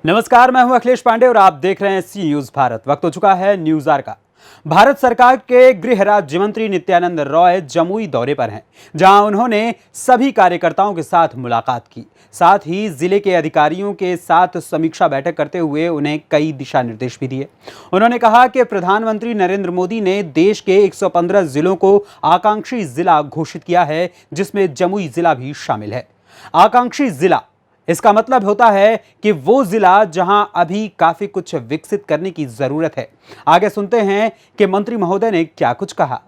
नमस्कार, मैं हूं अखिलेश पांडे और आप देख रहे हैं सी न्यूज भारत। वक्त हो चुका है न्यूज आवर का। भारत सरकार के गृह राज्य मंत्री नित्यानंद रॉय जमुई दौरे पर हैं, जहां उन्होंने सभी कार्यकर्ताओं के साथ मुलाकात की। साथ ही जिले के अधिकारियों के साथ समीक्षा बैठक करते हुए उन्हें कई दिशा निर्देश भी दिए। उन्होंने कहा कि प्रधानमंत्री नरेंद्र मोदी ने देश के 115 जिलों को आकांक्षी जिला घोषित किया है, जिसमें जमुई जिला भी शामिल है। आकांक्षी जिला, इसका मतलब होता है कि वो जिला जहां अभी काफी कुछ विकसित करने की जरूरत है। आगे सुनते हैं कि मंत्री महोदय ने क्या कुछ कहा।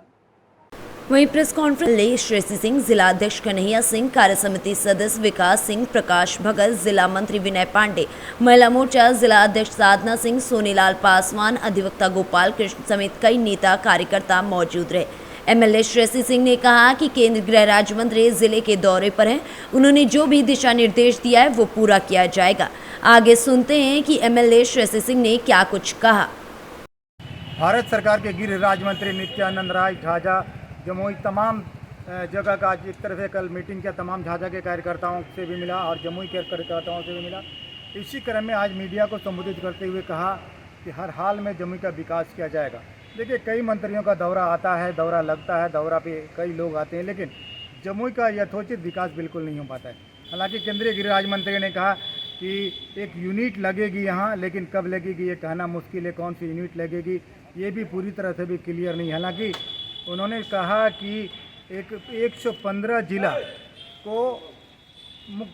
वहीं प्रेस कॉन्फ्रेंस में श्रेयसी सिंह, जिला अध्यक्ष कन्हैया सिंह, कार्य समिति सदस्य विकास सिंह, प्रकाश भगत, जिला मंत्री विनय पांडे, महिला मोर्चा जिला अध्यक्ष साधना सिंह, सोनीलाल पासवान, अधिवक्ता गोपाल कृष्ण समेत कई नेता कार्यकर्ता मौजूद रहे। एमएलए श्रेयसी सिंह ने कहा कि केंद्र गृह राज्य मंत्री जिले के दौरे पर हैं। उन्होंने जो भी दिशा निर्देश दिया है वो पूरा किया जाएगा। आगे सुनते हैं कि एमएलए श्रेयसी सिंह ने क्या कुछ कहा। भारत सरकार के गृह राज्य मंत्री नित्यानंद राय झाझा जमुई तमाम जगह का एक तरह से कल मीटिंग किया, तमाम झाझा के कार्यकर्ताओं से भी मिला और जमुई के कार्यकर्ताओं से भी मिला। इसी क्रम में आज मीडिया को संबोधित करते हुए कहा कि हर हाल में जमुई का विकास किया जाएगा। देखिए, कई मंत्रियों का दौरा आता है, दौरा लगता है, दौरा पे कई लोग आते हैं, लेकिन जमुई का यथोचित विकास बिल्कुल नहीं हो पाता है। हालांकि केंद्रीय गृह राज्य मंत्री ने कहा कि एक यूनिट लगेगी यहाँ, लेकिन कब लगेगी ये कहना मुश्किल है। कौन सी यूनिट लगेगी ये भी पूरी तरह से भी क्लियर नहीं। हालांकि उन्होंने कहा कि 115 जिला को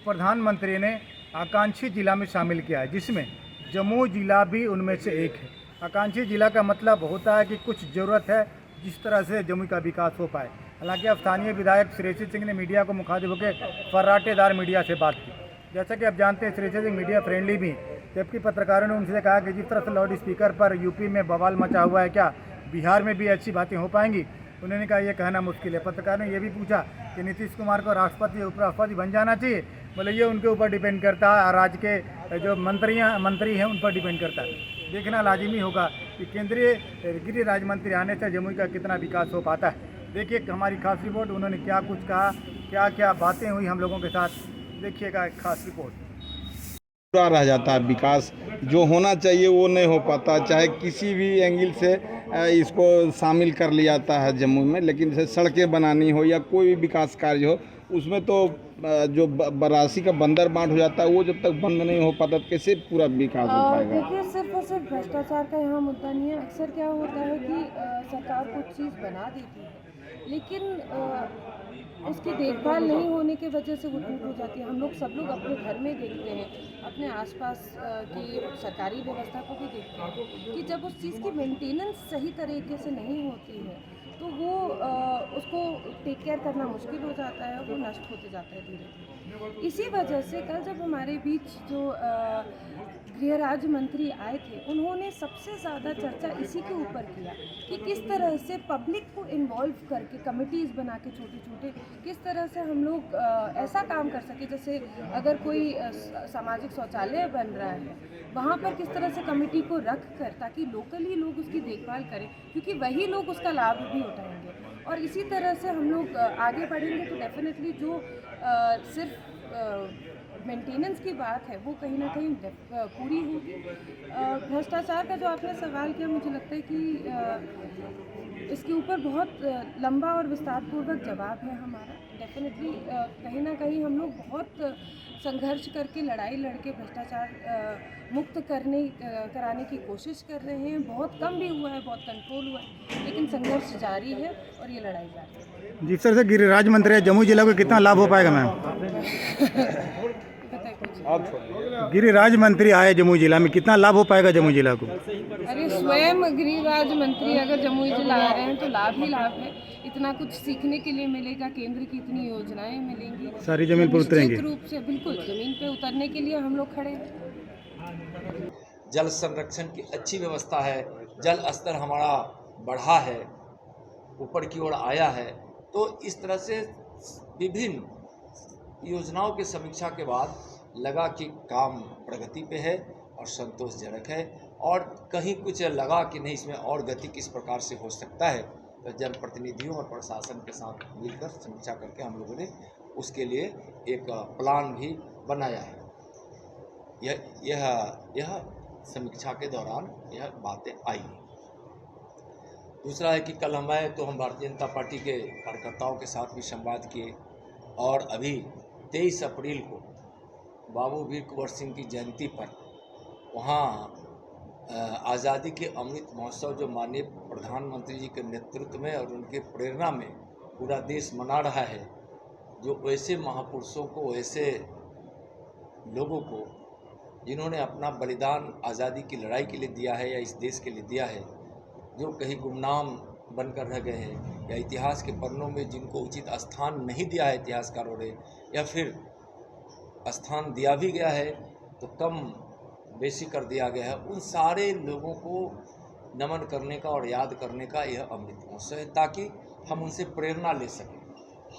प्रधानमंत्री ने आकांक्षी जिला में शामिल किया है, जिसमें जमुई जिला भी उनमें से एक है। आकांक्षी जिला का मतलब होता है कि कुछ ज़रूरत है जिस तरह से जमुई का विकास हो पाए। हालांकि अब स्थानीय विधायक श्रेयसी सिंह ने मीडिया को मुखातिब होकर फर्राटेदार मीडिया से बात की। जैसा कि आप जानते हैं, श्रेयसी सिंह मीडिया फ्रेंडली भी, जबकि पत्रकारों ने उनसे कहा कि जिस तरह से लाउड स्पीकर पर यूपी में बवाल मचा हुआ है, क्या बिहार में भी अच्छी बातें हो पाएंगी? उन्होंने कहा यह कहना मुश्किल है। पत्रकारों ने यह भी पूछा कि नीतीश कुमार को राष्ट्रपति उपराष्ट्रपति बन जाना चाहिए। बोले ये उनके ऊपर डिपेंड करता है और राज्य के जो मंत्री हैं उन पर डिपेंड करता है। देखना लाजिमी होगा कि केंद्रीय गृह राज्य मंत्री आने से जमुई का कितना विकास हो पाता है। देखिए हमारी खास रिपोर्ट, उन्होंने क्या कुछ कहा, क्या क्या बातें हुई हम लोगों के साथ, देखिएगा एक खास रिपोर्ट। पूरा रह जाता है, विकास जो होना चाहिए वो नहीं हो पाता, चाहे किसी भी एंगल से इसको शामिल कर लिया जाता है जम्मू में। लेकिन जैसे सड़कें बनानी हो या कोई भी विकास कार्य हो, उसमें तो जो राशि का बंदर बांट हो जाता है, वो जब तक बंद नहीं हो पाता तो कैसे पूरा विकास हो पाएगा। देखिए, सिर्फ और सिर्फ भ्रष्टाचार का यहाँ मुद्दा नहीं है। अक्सर क्या होता है कि सरकार कुछ चीज़ बना देती है, लेकिन उसकी देखभाल नहीं होने की वजह से वो टूट हो जाती है। हम लोग सब लोग अपने घर में देखते हैं, अपने आसपास की सरकारी व्यवस्था को भी देखते हैं कि जब उस चीज़ की मेंटेनेंस सही तरीके से नहीं होती है तो वो उसको टेक केयर करना मुश्किल हो जाता है, वो नष्ट होते जाता है धीरे धीरे। इसी वजह से कल जब हमारे बीच जो गृह राज्य मंत्री आए थे, उन्होंने सबसे ज़्यादा चर्चा इसी के ऊपर किया कि किस तरह से पब्लिक को इन्वॉल्व करके कमिटीज़ बना के छोटे छोटे किस तरह से हम लोग ऐसा काम कर सके। जैसे अगर कोई सामाजिक शौचालय बन रहा है, वहाँ पर किस तरह से कमेटी को रख कर ताकि लोकली लोग उसकी देखभाल करें, क्योंकि वही लोग उसका लाभ भी उठाएंगे। और इसी तरह से हम लोग आगे बढ़ेंगे तो डेफिनेटली जो सिर्फ मेंटेनेंस की बात है वो कहीं ना कहीं पूरी होगी। भ्रष्टाचार का जो आपने सवाल किया, मुझे लगता है कि इसके ऊपर बहुत लंबा और विस्तारपूर्वक जवाब है हमारा। डेफिनेटली कहीं ना कहीं हम लोग बहुत संघर्ष करके लड़ाई लड़के भ्रष्टाचार मुक्त कराने की कोशिश कर रहे हैं। बहुत कम भी हुआ है, बहुत कंट्रोल हुआ है, लेकिन संघर्ष जारी है और ये लड़ाई जारी है। जिस तरह से गृह राज्य मंत्री जमुई जिला को कितना लाभ हो पाएगा मैम? गृह राज्य मंत्री आए जमुई जिला में, कितना लाभ हो पाएगा जमुई जिला को? अरे स्वयं गृह राज्य मंत्री अगर जमुई जिला आ रहे हैं तो लाभ ही लाभ है। इतना कुछ सीखने के लिए मिलेगा, केंद्र की इतनी योजनाएं मिलेंगी, सारी जमीन पर उतरेंगे। निश्चित रूप से बिल्कुल जमीन पे उतरने के लिए हम लोग खड़े हैं। जल संरक्षण की अच्छी व्यवस्था है, जल स्तर हमारा बढ़ा है, ऊपर की ओर आया है। तो इस तरह से विभिन्न योजनाओं की समीक्षा के बाद लगा कि काम प्रगति पे है और संतोषजनक है, और कहीं कुछ लगा कि नहीं इसमें और गति किस प्रकार से हो सकता है, तो जनप्रतिनिधियों और प्रशासन के साथ मिलकर समीक्षा करके हम लोगों ने उसके लिए एक प्लान भी बनाया है। यह समीक्षा के दौरान यह बातें आई। दूसरा है कि कल हम भारतीय जनता पार्टी के कार्यकर्ताओं के साथ भी संवाद किए और अभी 23 अप्रैल को बाबू वीर कुंवर सिंह की जयंती पर वहाँ आज़ादी के अमृत महोत्सव जो माननीय प्रधानमंत्री जी के नेतृत्व में और उनके प्रेरणा में पूरा देश मना रहा है, जो वैसे महापुरुषों को, वैसे लोगों को जिन्होंने अपना बलिदान आज़ादी की लड़ाई के लिए दिया है या इस देश के लिए दिया है, जो कहीं गुमनाम बनकर रह गए हैं या इतिहास के पन्नों में जिनको उचित स्थान नहीं दिया है इतिहासकारों ने, या फिर स्थान दिया भी गया है तो कम बेशी कर दिया गया है, उन सारे लोगों को नमन करने का और याद करने का यह अमृत महोत्सव है, ताकि हम उनसे प्रेरणा ले सकें,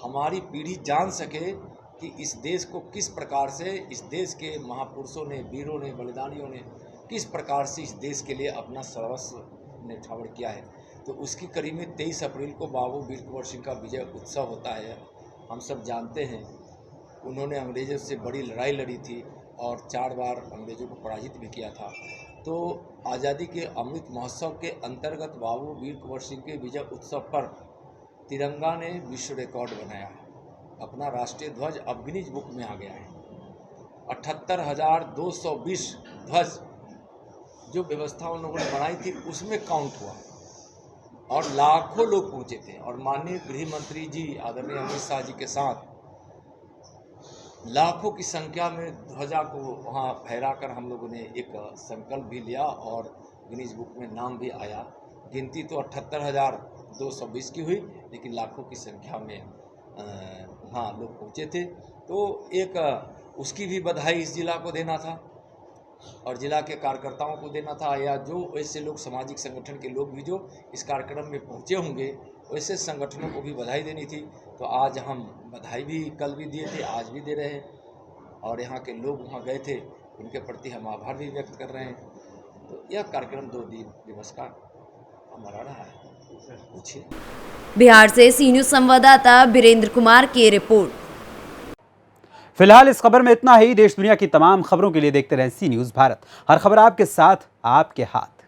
हमारी पीढ़ी जान सके कि इस देश को किस प्रकार से इस देश के महापुरुषों ने, वीरों ने, बलिदानियों ने किस प्रकार से इस देश के लिए अपना सर्वस्व न्यौछावर किया है। तो उसकी कड़ी में 23 अप्रैल को बाबू वीर कुंवर सिंह का विजय उत्सव होता है। हम सब जानते हैं उन्होंने अंग्रेज़ों से बड़ी लड़ाई लड़ी थी और 4 बार अंग्रेज़ों को पराजित भी किया था। तो आज़ादी के अमृत महोत्सव के अंतर्गत बाबू वीर कुंवर सिंह के विजय उत्सव पर तिरंगा ने विश्व रिकॉर्ड बनाया है। अपना राष्ट्रीय ध्वज अब गिनीज बुक में आ गया है। 78,220 ध्वज जो व्यवस्था उन लोगों ने बनाई थी उसमें काउंट हुआ और लाखों लोग पहुँचे थे। और माननीय गृह मंत्री जी आदरणीय अमित शाह जी के साथ लाखों की संख्या में ध्वजा को वहाँ फहराकर हम लोगों ने एक संकल्प भी लिया और गिनीज बुक में नाम भी आया। गिनती तो 78,220 की हुई, लेकिन लाखों की संख्या में वहाँ लोग पहुँचे थे। तो एक उसकी भी बधाई इस जिला को देना था और जिला के कार्यकर्ताओं को देना था, या जो ऐसे लोग सामाजिक संगठन के लोग भी जो इस कार्यक्रम में पहुँचे होंगे वैसे संगठनों को भी बधाई देनी थी। तो आज हम बधाई भी कल भी दिए थे, आज भी दे रहे हैं और यहाँ के लोग वहाँ गए थे, उनके प्रति हम आभार भी व्यक्त कर रहे हैं। तो यह कार्यक्रम 2 दिवस का हमारा रहा है। पूछिए। बिहार से सी न्यूज़ संवाददाता बीरेंद्र कुमार की रिपोर्ट। फिलहाल इस खबर में इतना ही। देश दुनिया की तमाम खबरों के लिए देखते रहें सी न्यूज़ भारत। हर खबर आपके साथ, आपके हाथ।